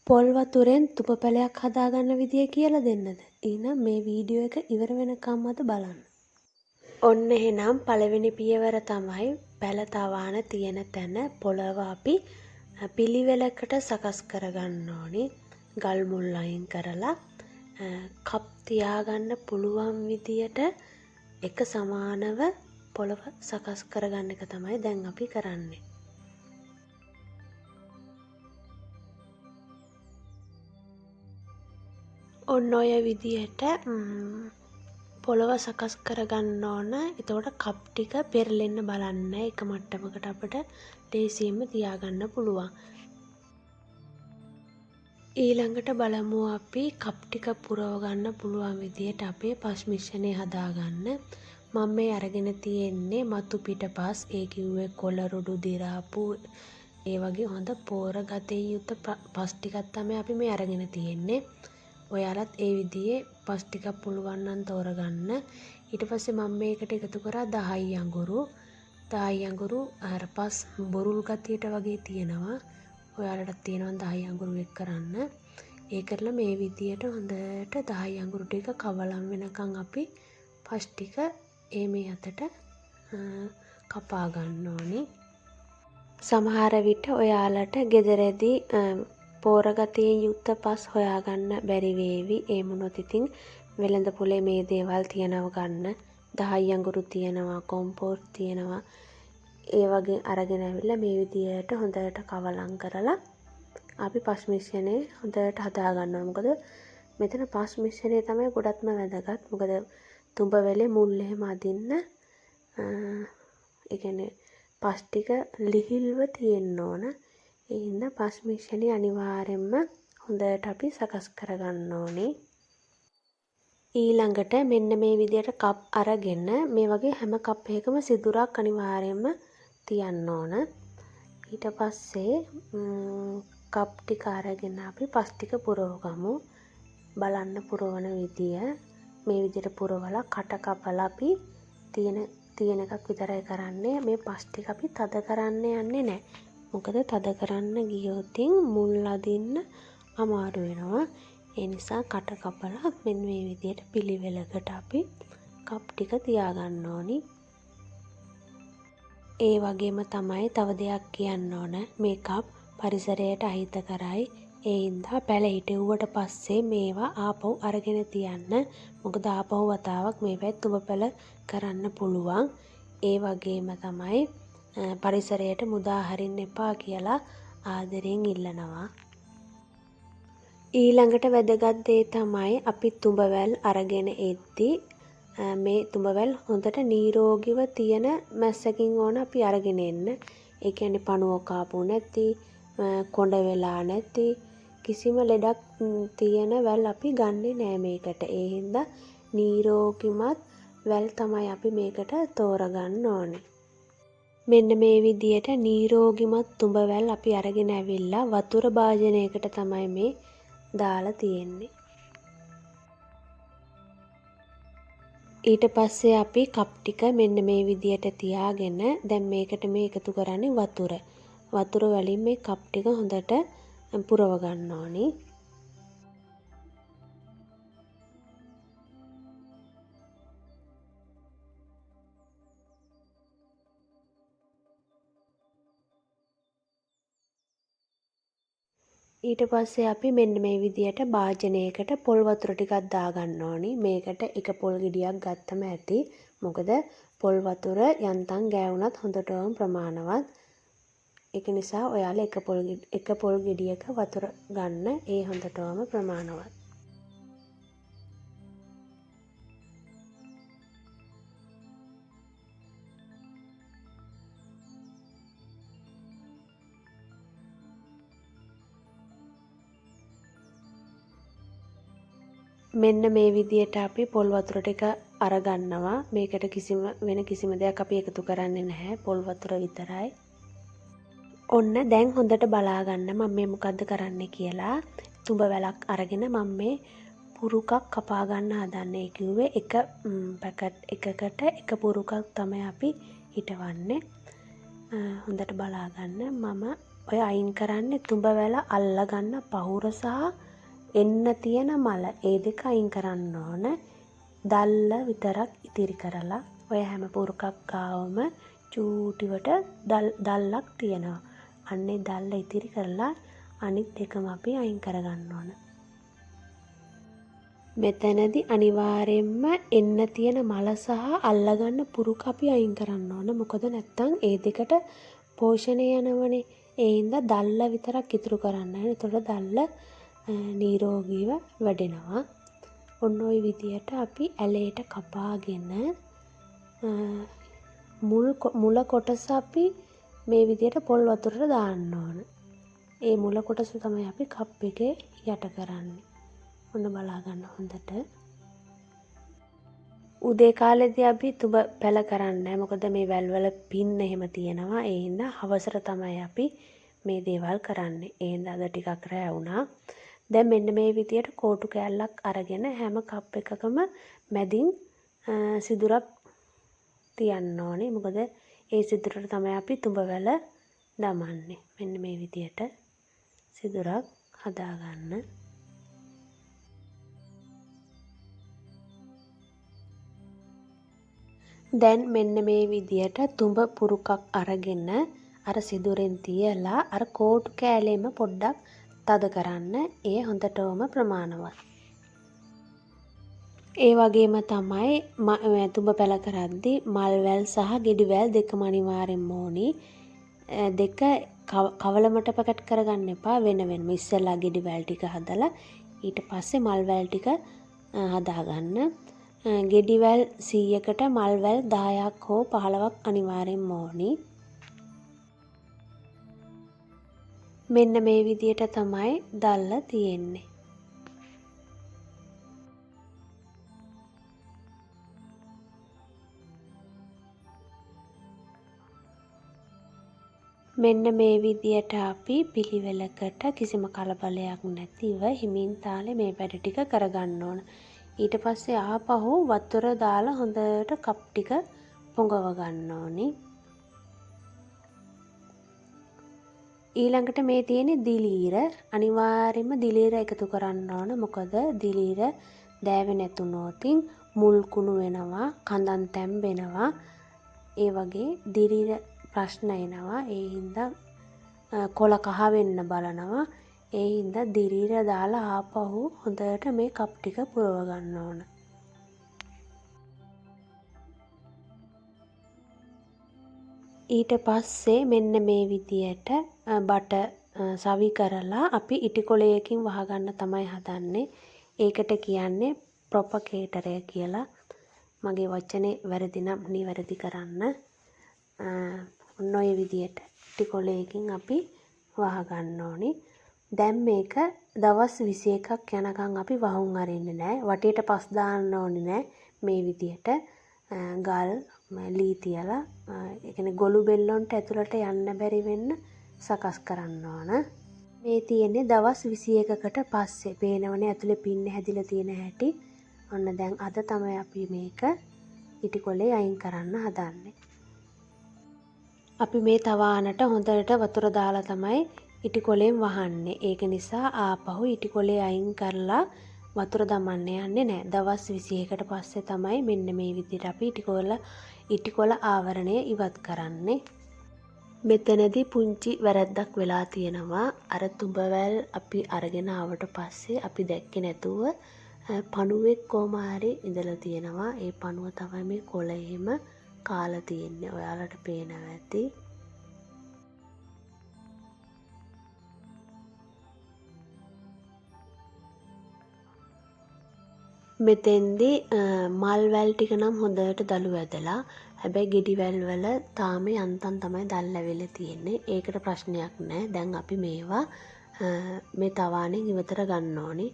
පොල් වතුරෙන් තුප පැලයක් හදාගන්න විදිය කියලා දෙන්නද? එහෙනම් මේ වීඩියෝ එක ඉවර වෙනකම් අද බලන්න. ඔන්න එහෙනම් පළවෙනි පියවර තමයි පැල තවාන තියෙන තැන පොළව අපි පිළිවෙලකට සකස් කරගන්න ඕනි. ගල් මුල් අයින් කරලා කප් තියාගන්න පුළුවන් විදියට එක සමානව පොළව සකස් කරගන්න එක තමයි දැන් අපි කරන්නේ. ඔන්න ඔය විදියට පොළව සකස් කරගන්න ඕන. එතකොට කප් ටික පෙරලෙන්න බලන්න එක මට්ටමකට අපිට ලේසියෙන්ම තියාගන්න පුළුවන්. ඊළඟට බලමු අපි කප් ටික පුරව ගන්න පුළුවන් විදියට අපේ පස් මිශ්‍රණය හදාගන්න. මම මේ අරගෙන තියෙන්නේ මතු පිට පස්. ඒ කිව්වේ කොළ රොඩු දිරාපු ඒ වගේ හොඳ පෝර ගතේ යුත් පස් ටිකක් තමයි අපි මේ අරගෙන තියෙන්නේ. ඔයාලත් ඒ විදිහේ පස් ටිකක් පුළුවන් නම් තෝරගන්න. ඊට පස්සේ මම මේකට එකතු කරා 10 අඟුරු. 10 අඟුරු අර පස් බොරුල් ගතියට වගේ තියෙනවා. ඔයාලට තියෙනවා 10 අඟුරු එක් කරන්න. ඒ කරලා මේ විදියට හොඳට 10 අඟුරු ටික කවලම් වෙනකන් අපි පස් ටික මේ අතට කපා ගන්න ඕනි. සමහර විට ඔයාලට ගෙදරදී පෝර ගතියෙන් යුක්ත පස් හොයාගන්න බැරි වේවි. ඒ වුණොත් ඉතින් වෙළඳ පොලේ මේ දේවල් තියනව ගන්න. 10 අඟුරු තියනවා, කොම්පෝස්ට් තියනවා. ඒ වගේ අරගෙන ඇවිල්ලා මේ විදියට හොඳට කවලම් කරලා අපි පස් මිශ්‍රණය හොඳට හදා ගන්නවා. මොකද මෙතන පස් මිශ්‍රණය තමයි ගොඩක්ම වැදගත්. මොකද තුඹ වෙලේ මුල් එහෙම අදින්න ඒ කියන්නේ පස් ටික ලිහිල්ව තියෙන්න ඕන. ඒ හින්දා පස් මිශ්‍රණය අනිවාර්යයෙන්ම හොඳට අපි සකස් කරගන්න ඕනේ. ඊළඟට මෙන්න මේ විදියට කප් අරගෙන මේ වගේ හැම කප් එකකම සිදුරක් අනිවාර්යයෙන්ම තියන්න ඕන. ඊට පස්සේ කප් ටික අරගෙන අපි පස් ටික පුරවගමු. බලන්න පුරවන විදිය මේ විදියට පුරවලා කට කපලා අපි තියෙන එකක් විතරයි කරන්නේ. මේ පස් ටික අපි තද කරන්න යන්නේ නැහැ. මොකද තද කරන්න ගියොත් මුල් අදින්න අමාරු වෙනවා. ඒ නිසා කට කපලා මෙන්න මේ විදියට පිළිවෙලකට අපි කප් ටික තියාගන්න ඕනි. ඒ වගේම තමයි තව දෙයක් කියන්න ඕන. මේ කප් පරිසරයට අහිතකරයි. ඒ හින්දා පැල හිටෙව්වට පස්සේ මේවා ආපහු අරගෙන තියන්න. මොකද ආපහු වතාවක් මේවත් තුඹ පැල කරන්න පුළුවන්. ඒ වගේම තමයි පරිසරයට මුදා හරින්න එපා කියලා ආදරෙන් ඉල්ලනවා. ඊළඟට වැදගත් දේ තමයි අපි තුඹවැල් අරගෙන එද්දී මේ තුඹවැල් හොඳට නිරෝගීව තියෙන මැස්සකින් ඕන අපි අරගෙන එන්න. ඒ කියන්නේ පණුව කාපු නැති, කොඳ වෙලා නැති කිසිම ලෙඩක් තියෙන වැල් අපි ගන්නෙ නෑ මේකට. ඒ හින්දා නිරෝගිමත් වැල් තමයි අපි මේකට තෝරගන්න ඕනේ. මෙන්න මේ විදියට නිරෝගිමත් තුඹ වැල් අපි අරගෙන ඇවිල්ලා වතුර භාජනයකට තමයි මේ දාලා තියෙන්නේ. ඊට පස්සේ අපි කප් ටික මෙන්න මේ විදියට තියාගෙන දැන් මේකට මේ එකතු කරන්නේ වතුර. වතුර වලින් මේ කප් ටික හොඳට පුරව ගන්න ඕනි. ඊට පස්සේ අපි මෙන්න මේ විදියට භාජනයකට පොල් වතුර ටිකක් දාගන්න ඕනි. මේකට එක පොල් ගෙඩියක් ගත්තම ඇති. මොකද පොල් වතුර යන්තම් ගෑවුනත් හොඳටම ප්‍රමාණවත්. ඒක නිසා ඔයාලා එක පොල් ගෙඩියක වතුර ගන්න. ඒ හොඳටම ප්‍රමාණවත්. මෙන්න මේ විදියට අපි පොල් වතුර ටික අරගන්නවා. මේකට කිසිම දෙයක් අපි එකතු කරන්නේ නැහැ. පොල් වතුර විතරයි. ඔන්න දැන් හොඳට බලා ගන්න මම මේ මොකද්ද කරන්න කියලා. තුඹ වැලක් අරගෙන මම මේ පුරුකක් කපා ගන්න හදන්නේ. කිව්වේ එක පැකට් එකකට එක පුරුකක් තමයි අපි හිටවන්නේ. හොඳට බලා ගන්න. මම ඔය අයින් කරන්නේ තුඹ වැල අල්ලගන්න පහුර සහ එන්න තියෙන මල. ඒ දෙක අයින් කරන්න ඕන. දල්ල විතරක් ඉතිරි කරලා ඔය හැම පුරුකක් ගාවම චූටිවට දල්ලක් තියෙනවා. අන්නේ දල්ල ඉතිරි කරලා අනිත් දෙකම අපි අයින් කරගන්න ඕන. මෙතනදී අනිවාර්යයෙන්ම එන්න තියෙන මල සහ අල්ලගන්න පුරුක අපි අයින් කරන්න ඕන. මොකද නැත්තම් ඒ දෙකට පෝෂණය යනවනේ. ඒ හින්දා දල්ල විතරක් ඉතුරු කරන්න. එතකොට දල්ල නිරෝගීව වැඩෙනවා. ඔන්න ඔය විදියට අපි ඇලේට කපාගෙන මුල කොටස අපි මේ විදියට පොල් වතුරට දාන්න ඕන. ඒ මුල කොටස තමයි අපි කප් එකේ යට කරන්නේ. ඔන්න බලා ගන්න හොඳට. උදේ කාලේදී අපි තුඹ පැල කරන්නේ. මොකද මේ වැල්වල පින් එහෙම තියෙනවා. ඒ හින්දා හවසට තමයි අපි මේ දේවල් කරන්නේ. ඒ හින්දා අද ටිකක් රැ වුණා. දැන් මෙන්න මේ විදියට කෝටු කෑල්ලක් අරගෙන හැම කප් එකකම මැදින් සිදුරක් තියන්න ඕනේ. මොකද ඒ සිදුරට තමයි අපි තුඹ වැල දමන්නේ. මෙන්න මේ විදියට සිදුරක් හදාගන්න. දැන් මෙන්න මේ විදියට තුඹ පුරුකක් අරගෙන අර සිදුරෙන් තියලා අර කෝටු කෑල්ලෙම පොඩ්ඩක් තද කරන්න. ඒ හොඳටම ප්‍රමාණවත්. ඒ වගේම තමයි තුඹ පැල කරද්දී මල් වැල් සහ ගෙඩි වැල් දෙකම අනිවාර්යෙන්ම ඕනි. දෙක කවලමට පැකට් කරගන්න එපා වෙන වෙනම. ඉස්සෙල්ලා ගෙඩි වැල් ටික හදලා ඊට පස්සේ මල් වැල් ටික හදාගන්න. ගෙඩි වැල් 100කට මල් වැල් 10ක් හෝ 15ක් අනිවාර්යෙන්ම ඕනි. මෙන්න මේ විදියට තමයි දල්ල තියෙන්නේ. මෙන්න මේ විදියට අපි පිළිවෙලකට කිසිම කලබලයක් නැතිව හිමින් තාලේ මේ වැඩ ටික කරගන්න ඕන. ඊට පස්සේ ආපහු වතුර දාලා හොඳට කප් ටික පොඟව ගන්න ඕනි. ඊළඟට මේ තියෙන්නේ දිලීර. අනිවාර්යයෙන්ම දිලීර එකතු කරන්න ඕන. මොකද දිලීර දෑවේ නැතුනොත් මුල් කුණු වෙනවා, කඳන් තැම්බෙනවා. ඒ වගේ දිලීර ප්‍රශ්න එනවා. ඒ හින්දා කොළ කහ වෙන්න බලනවා. ඒ හින්දා දිලීර දාලා ආපහු හොඳට මේ කප් ටික පුරව ගන්න ඕන. ඊට පස්සේ මෙන්න මේ විදියට බට සවි කරලා අපි ඉටිකොලයකින් වහගන්න තමයි හදන්නේ. ඒකට කියන්නේ ප්‍රොපකේටරය කියලා. මගේ වචනේ වැරදි නම් නිවැරදි කරන්න. ඔන්න ඔය විදියට ඉටිකොලයකින් අපි වහගන්න ඕනි. දැන් මේක දවස් 21ක් යනකම් අපි වහුන් අරින්නේ නැහැ. වටේට පස් දාන්න ඕනේ නැහැ. මේ විදියට ගල් ලී තියලා ඒ කියන්නේ ගොළු බෙල්ලොන්ට ඇතුළට යන්න බැරි වෙන්න සකස් කරන්න ඕන. මේ තියෙන්නේ දවස් 21කට පස්සේ. පේනවනේ ඇතුලේ පින්න හැදිලා තියෙන හැටි. ඔන්න දැන් අද තමයි අපි මේක ඉටිකොලේ අයින් කරන්න හදන්නේ. අපි මේ තවානට හොඳට වතුර දාලා තමයි ඉටිකොලෙන් වහන්නේ. ඒක නිසා ආපහු ඉටිකොලේ අයින් කරලා වතුර දමන්න යන්නේ නැහැ. දවස් 21කට පස්සේ තමයි මෙන්න මේ විදිහට අපි ඉටිකොල ආවරණය ඉවත් කරන්නේ. මෙතනදී පුංචි වැරද්දක් වෙලා තියෙනවා. අර තුඹවැල් අපි අරගෙන ආවට පස්සේ අපි දැක්කේ නැතුව පණුවෙක් කොහම හරි ඉඳලා තියෙනවා. ඒ පණුව තමයි මේ කොළේම කාලා තියෙන්නේ. ඔයාලට පේනවා ඇති. මෙතෙන්දී මල් වැල් ටික නම් හොඳට දළු වැදලා. හැබැයි ගෙඩි වැල් වල තාම යන්තම් තමයි දල් ඇවිල්ලා තියෙන්නේ. ඒකට ප්‍රශ්නයක් නැහැ. දැන් අපි මේවා මේ තවාණෙන් ඉවතර ගන්න ඕනේ.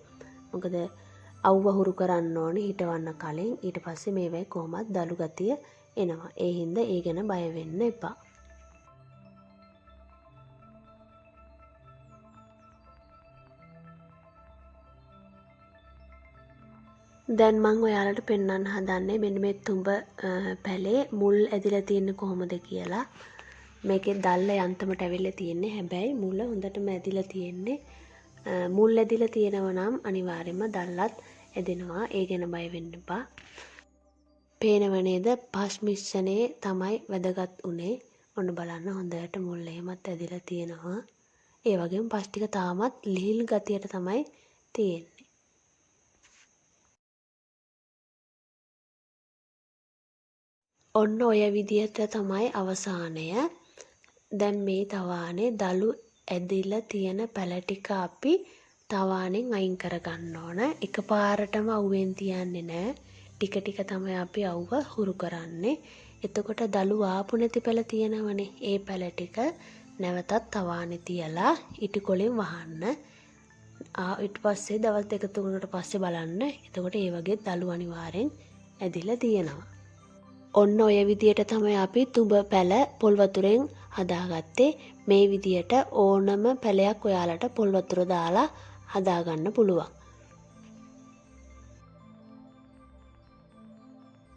මොකද අවුව හුරු කරන්න ඕනේ හිටවන්න කලින්. ඊට පස්සේ මේවයි කොහොමත් දළු ගතිය එනවා. ඒ හින්දා ඒ ගැන බය වෙන්න එපා. දැන් මම ඔයාලට පෙන්වන්න හදන්නේ මෙන්න මේ තුඹ පැලේ මුල් ඇදිලා තියෙන්නේ කොහොමද කියලා. මේකේ දැල්ල යන්තමට ඇවිල්ලා තියෙන්නේ. හැබැයි මුල හොඳටම ඇදිලා තියෙන්නේ. මුල් ඇදිලා තියෙනවා නම් අනිවාර්යයෙන්ම දැල්ලත් ඇදෙනවා. ඒ ගැන බය වෙන්න එපා. පේනව නේද? පස් මිශ්‍රණේ තමයි වැදගත් උනේ. ඔන්න බලන්න හොඳට මුල් එහෙමත් ඇදිලා තියෙනවා. ඒ වගේම පස් ටික තාමත් ලිහිල් ගතියට තමයි තියෙන්නේ. ඔන්න ඔය විදිහට තමයි අවසානය. දැන් මේ තවානේ දළු ඇදිලා තියෙන පැල ටික අපි තවාණෙන් අයින් කරගන්න ඕන. එකපාරටම අවුවෙන් තියන්නේ නැහැ. ටික ටික තමයි අපි අවුව හුරු කරන්නේ. එතකොට දළු ආපු නැති පැල තියෙනවනේ. ඒ පැල ටික නැවතත් තවානේ තියලා ඉටි කොලෙන් වහන්න. ඊට පස්සේ දවස් දෙක තුනකට පස්සේ බලන්න. එතකොට ඒ වගේ දළු අනිවාර්යෙන් ඇදිලා තියෙනවා. ඔන්න ඔය විදියට තමයි අපි තුඹ පැල පොල් වතුරෙන් හදාගත්තේ. මේ විදියට ඕනම පැලයක් ඔයාලට පොල් වතුර දාලා හදාගන්න පුළුවන්.